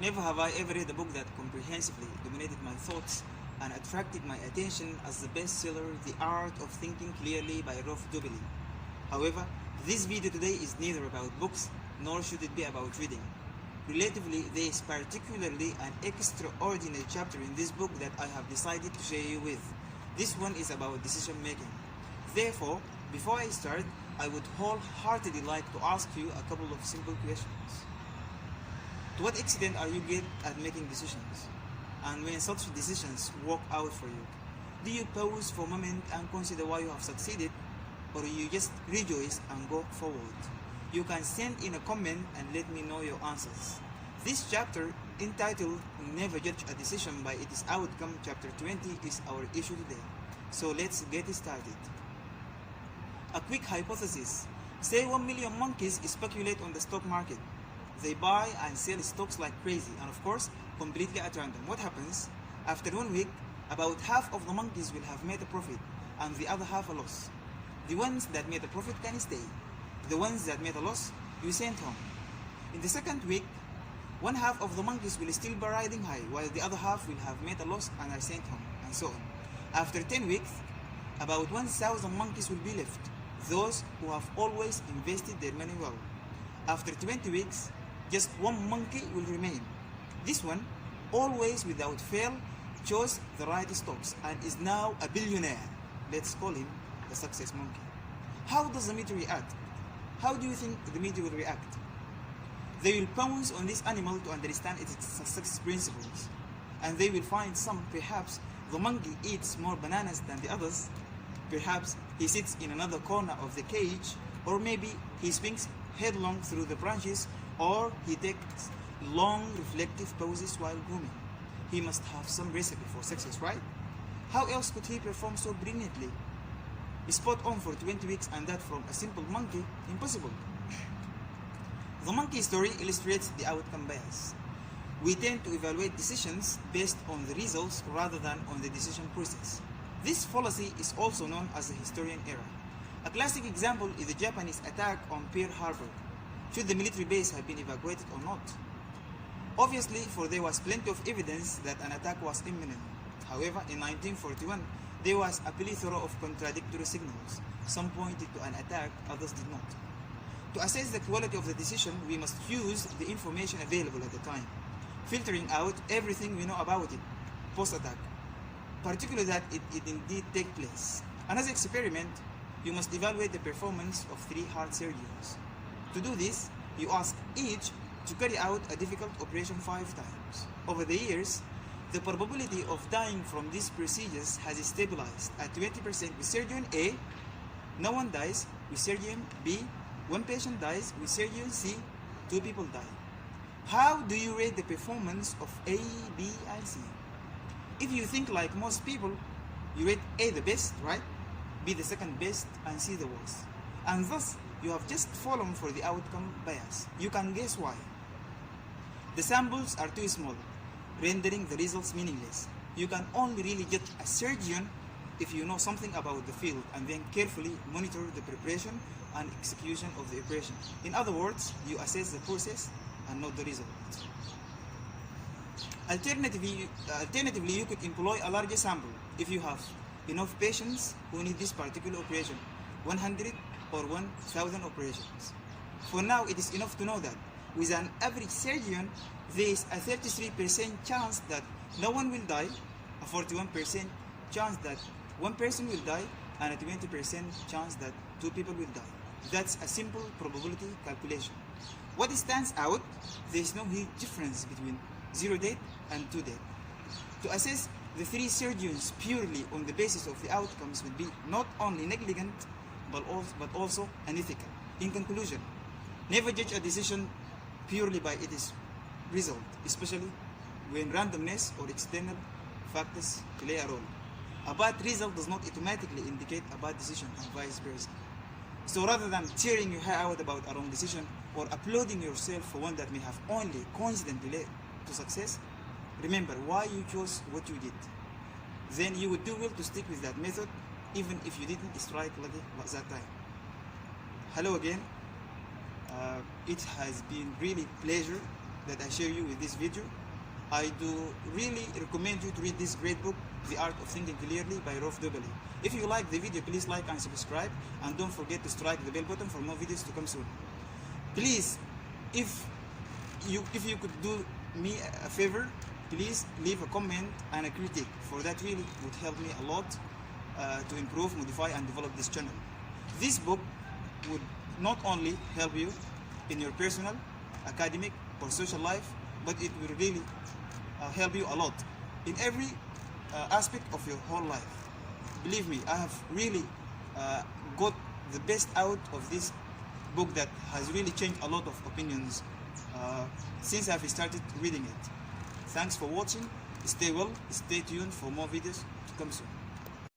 Never have I ever read a book that comprehensively dominated my thoughts and attracted my attention as the bestseller The Art of Thinking Clearly by Rolf Dubely. However, this video today is neither about books nor should it be about reading. Relatively, there is particularly an extraordinary chapter in this book that I have decided to share you with. This one is about decision making. Therefore, before I start, I would wholeheartedly like to ask you a couple of simple questions. To what extent are you good at making decisions? And when such decisions work out for you, do you pause for a moment and consider why you have succeeded, or do you just rejoice and go forward? You can send in a comment and let me know your answers. This chapter, entitled Never Judge a Decision by Its Outcome, chapter 20, is our issue today. So let's get started. A quick hypothesis. Say 1 million monkeys speculate on the stock market. They buy and sell stocks like crazy, and of course, completely at random. What happens? After 1 week, about half of the monkeys will have made a profit, and the other half a loss. The ones that made a profit can stay. The ones that made a loss, you send home. In the second week, one half of the monkeys will still be riding high, while the other half will have made a loss and are sent home, and so on. After 10 weeks, about 1,000 monkeys will be left, those who have always invested their money well. After 20 weeks, just one monkey will remain. This one, always without fail, chose the right stocks and is now a billionaire. Let's call him the success monkey. How does the media react? How do you think the media will react? They will pounce on this animal to understand its success principles, and they will find some. Perhaps the monkey eats more bananas than the others. Perhaps he sits in another corner of the cage, or maybe he swings headlong through the branches, or he takes long reflective pauses while grooming. He must have some recipe for success, right? How else could he perform so brilliantly? Spot on for 20 weeks, and that from a simple monkey? Impossible. The monkey story illustrates the outcome bias. We tend to evaluate decisions based on the results rather than on the decision process. This fallacy is also known as the historian error. A classic example is the Japanese attack on Pearl Harbor. Should the military base have been evacuated or not? Obviously, for there was plenty of evidence that an attack was imminent. However, in 1941, there was a plethora of contradictory signals. Some pointed to an attack, others did not. To assess the quality of the decision, we must use the information available at the time, filtering out everything we know about it post-attack, particularly that it indeed take place. Another experiment, you must evaluate the performance of 3 heart surgeons. To do this, you ask each to carry out a difficult operation 5 times. Over the years, the probability of dying from these procedures has stabilized at 20% with surgeon A. No one dies with surgeon B. 1 patient dies with surgeon C. 2 people die. How do you rate the performance of A, B, and C? If you think like most people, you rate A the best, right? B the second best, and C the worst. And thus, you have just fallen for the outcome bias. You can guess why. The samples are too small, rendering the results meaningless. You can only really judge a surgeon if you know something about the field and then carefully monitor the preparation and execution of the operation. In other words, you assess the process and not the result. Alternatively, you could employ a larger sample if you have enough patients who need this particular operation, 100 or 1,000 operations. For now, it is enough to know that with an average surgeon, there is a 33% chance that no one will die, a 41% chance that 1 person will die, and a 20% chance that 2 people will die. That's a simple probability calculation. What stands out, there is no huge difference between 0 death and 2 death. To assess the 3 surgeons purely on the basis of the outcomes would be not only negligent, but also unethical. In conclusion, never judge a decision purely by its result, especially when randomness or external factors play a role. A bad result does not automatically indicate a bad decision, and vice versa. So rather than tearing your hair out about a wrong decision or applauding yourself for one that may have only coincidentally led to success, remember why you chose what you did. Then you would do well to stick with that method even if you didn't strike lucky that time. Hello again. It has been really pleasure that I share you with this video. I do really recommend you to read this great book, The Art of Thinking Clearly by Rolf Dobelli. If you like the video, please like and subscribe, and don't forget to strike the bell button for more videos to come soon. Please, if you could do me a favor, please leave a comment and a critique, for that really would help me a lot to improve, modify, and develop this channel. This book would not only help you in your personal, academic, or social life, but it will really help you a lot in every aspect of your whole life. Believe me, I have really got the best out of this book that has really changed a lot of opinions since I've started reading it. Thanks for watching. Stay well, stay tuned for more videos to come soon.